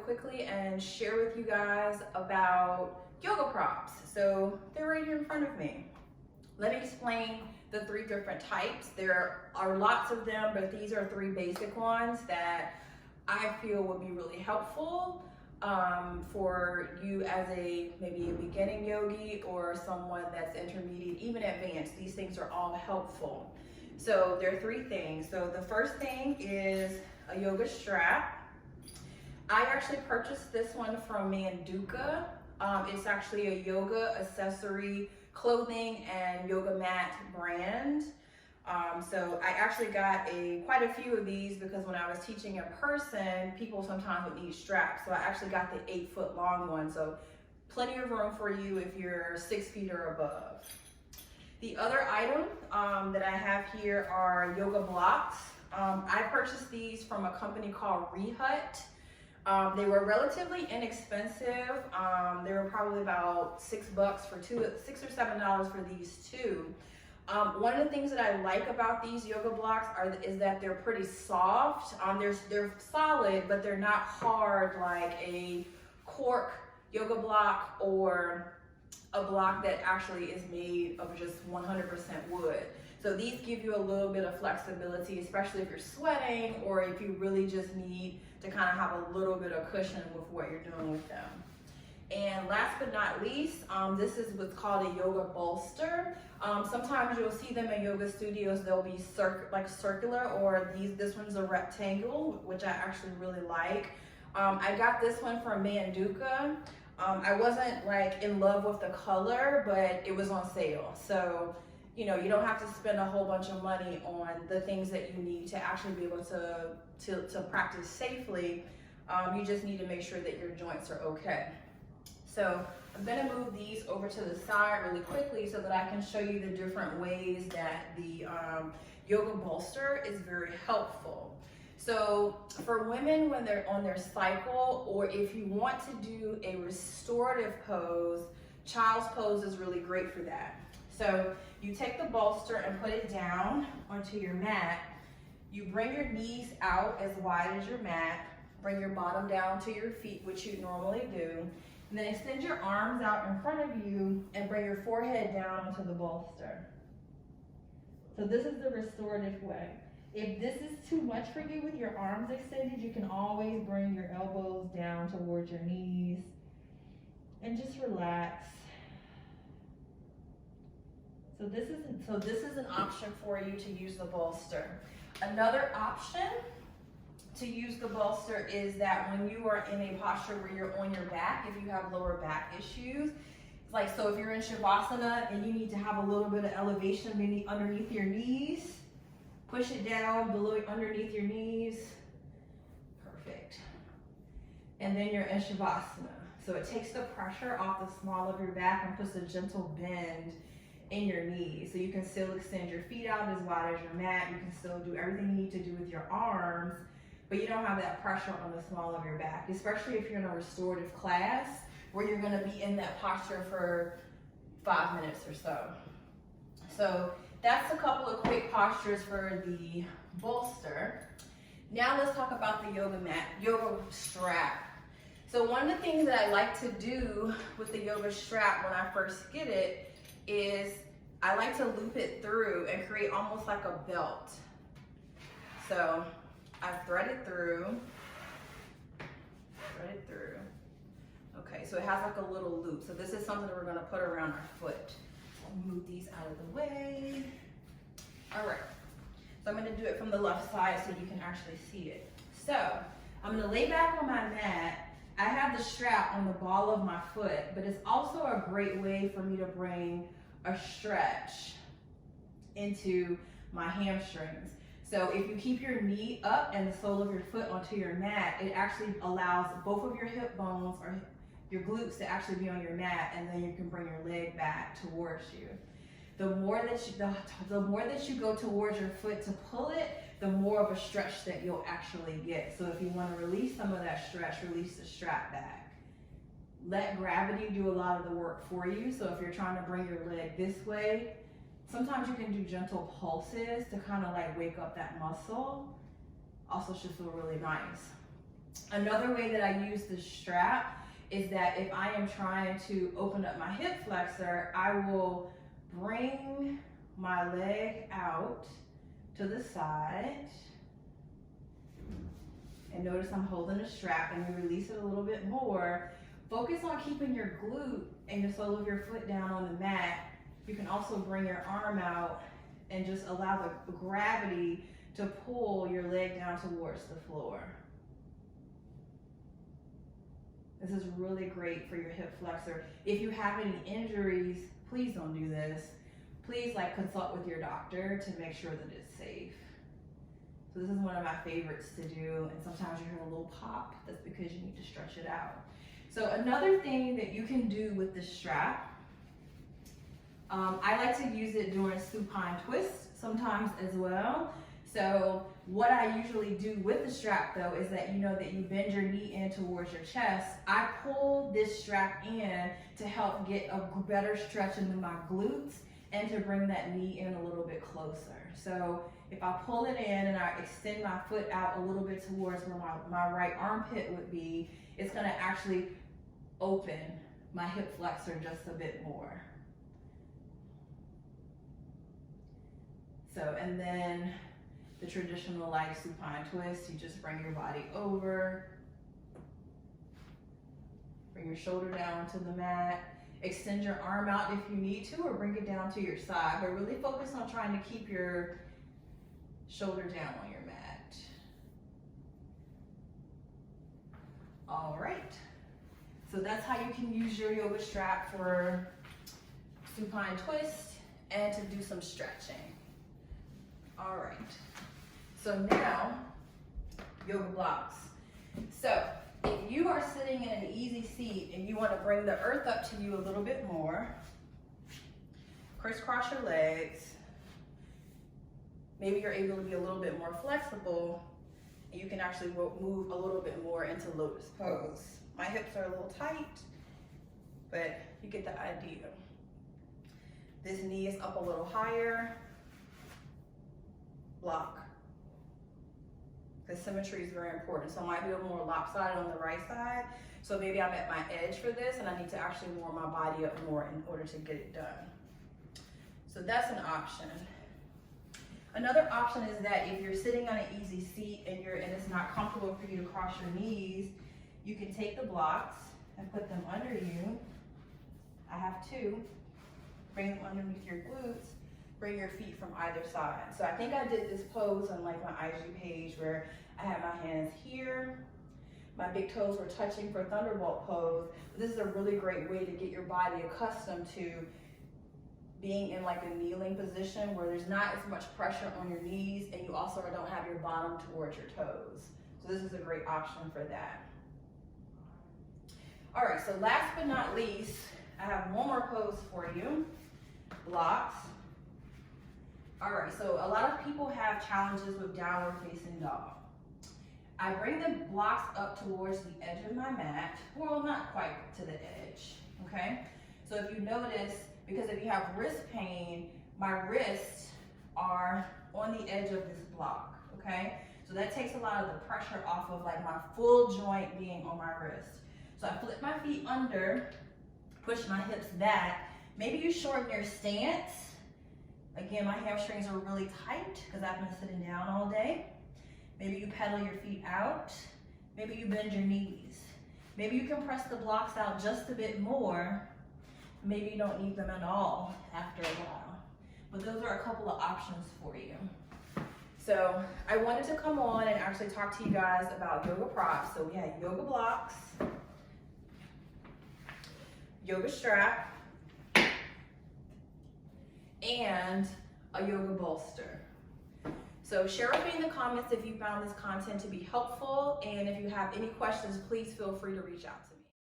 quickly and share with you guys about yoga props. So they're right here in front of me. Let me explain the 3 different types. There are lots of them, but these are 3 basic ones that I feel would be really helpful for you as maybe a beginning yogi or someone that's intermediate, even advanced. These things are all helpful. So there are 3 things. So the first thing is a yoga strap. I actually purchased this one from Manduka. It's actually a yoga accessory, clothing, and yoga mat brand. So I actually got quite a few of these because when I was teaching in person, people sometimes would need straps. So I actually got the 8-foot long one. So plenty of room for you if you're 6 feet or above. The other item that I have here are yoga blocks. I purchased these from a company called Rehut. They were relatively inexpensive. They were probably about $6 for $6 or $7 for these 2. One of the things that I like about these yoga blocks is that they're pretty soft. They're solid, but they're not hard like a cork yoga block or a block that actually is made of just 100% wood. So these give you a little bit of flexibility, especially if you're sweating or if you really just need to kind of have a little bit of cushion with what you're doing with them. And last but not least, this is what's called a yoga bolster. Sometimes you'll see them in yoga studios. They'll be circular, or this one's a rectangle, which I actually really like. I got this one from Manduka. I wasn't like in love with the color, but it was on sale. So, you know, you don't have to spend a whole bunch of money on the things that you need to actually be able to practice safely. You just need to make sure that your joints are okay. So I'm gonna move these over to the side really quickly so that I can show you the different ways that the yoga bolster is very helpful. So for women when they're on their cycle, or if you want to do a restorative pose, child's pose is really great for that. So you take the bolster and put it down onto your mat. You bring your knees out as wide as your mat, bring your bottom down to your feet, which you normally do, and then extend your arms out in front of you and bring your forehead down onto the bolster. So this is the restorative way. If this is too much for you with your arms extended, you can always bring your elbows down towards your knees and just relax. So this is an option for you to use the bolster. Another option to use the bolster is that when you are in a posture where you're on your back, if you have lower back issues, so if you're in Shavasana and you need to have a little bit of elevation underneath your knees, push it down underneath your knees. Perfect. And then you're in Shavasana. So it takes the pressure off the small of your back and puts a gentle bend in your knees. So you can still extend your feet out as wide as your mat. You can still do everything you need to do with your arms, but you don't have that pressure on the small of your back, especially if you're in a restorative class where you're gonna be in that posture for 5 minutes or so. So that's a couple of quick postures for the bolster. Now let's talk about the yoga strap. So one of the things that I like to do with the yoga strap when I first get it is I like to loop it through and create almost like a belt. So I thread it through. Okay, so it has like a little loop. So this is something that we're gonna put around our foot. I'll move these out of the way. All right, so I'm gonna do it from the left side so you can actually see it. So I'm gonna lay back on my mat. I have the strap on the ball of my foot, but it's also a great way for me to bring a stretch into my hamstrings. So if you keep your knee up and the sole of your foot onto your mat, it actually allows both of your hip bones or your glutes to actually be on your mat, and then you can bring your leg back towards you. The more that you go towards your foot to pull it, the more of a stretch that you'll actually get. So if you want to release some of that stretch, release the strap back. Let gravity do a lot of the work for you. So if you're trying to bring your leg this way, sometimes you can do gentle pulses to kind of like wake up that muscle. Also should feel really nice. Another way that I use the strap is that if I am trying to open up my hip flexor, I will bring my leg out to the side. And notice I'm holding the strap, and you release it a little bit more. Focus on keeping your glute and the sole of your foot down on the mat. You can also bring your arm out and just allow the gravity to pull your leg down towards the floor. This is really great for your hip flexor. If you have any injuries, please don't do this. Please consult with your doctor to make sure that it's safe. So this is one of my favorites to do, and sometimes you hear a little pop. That's because you need to stretch it out. So another thing that you can do with this strap, I like to use it during supine twists sometimes as well. So what I usually do with the strap though is that you bend your knee in towards your chest. I pull this strap in to help get a better stretch into my glutes and to bring that knee in a little bit closer. So if I pull it in and I extend my foot out a little bit towards where my right armpit would be, it's gonna actually open my hip flexor just a bit more. So, and then the traditional supine twist, you just bring your body over, bring your shoulder down to the mat, extend your arm out if you need to, or bring it down to your side, but really focus on trying to keep your shoulder down on your mat. All right, so that's how you can use your yoga strap for supine twist and to do some stretching. All right, so now yoga blocks. So if you are sitting in an easy seat and you want to bring the earth up to you a little bit more, crisscross your legs. Maybe you're able to be a little bit more flexible, and you can actually move a little bit more into lotus pose. My hips are a little tight, but you get the idea. This knee is up a little higher. Block. The symmetry is very important. So I might be a little more lopsided on the right side. So maybe I'm at my edge for this and I need to actually warm my body up more in order to get it done. So that's an option. Another option is that if you're sitting on an easy seat and it's not comfortable for you to cross your knees, you can take the blocks and put them under you. I have two. Bring them underneath your glutes. Bring your feet from either side. So I think I did this pose on my IG page where I had my hands here. My big toes were touching for thunderbolt pose. This is a really great way to get your body accustomed to being in a kneeling position where there's not as much pressure on your knees and you also don't have your bottom towards your toes. So this is a great option for that. All right, so last but not least, I have one more pose for you, blocks. All right, so a lot of people have challenges with downward facing dog. I bring the blocks up towards the edge of my mat, well, not quite to the edge, okay? So if you notice, because if you have wrist pain, my wrists are on the edge of this block, okay? So that takes a lot of the pressure off of my full joint being on my wrist. So I flip my feet under, push my hips back. Maybe you shorten your stance. Again, my hamstrings are really tight because I've been sitting down all day. Maybe you pedal your feet out. Maybe you bend your knees. Maybe you can press the blocks out just a bit more. Maybe you don't need them at all after a while. But those are a couple of options for you. So I wanted to come on and actually talk to you guys about yoga props. So we had yoga blocks, yoga strap, and a yoga bolster. So share with me in the comments if you found this content to be helpful, and if you have any questions, please feel free to reach out to me.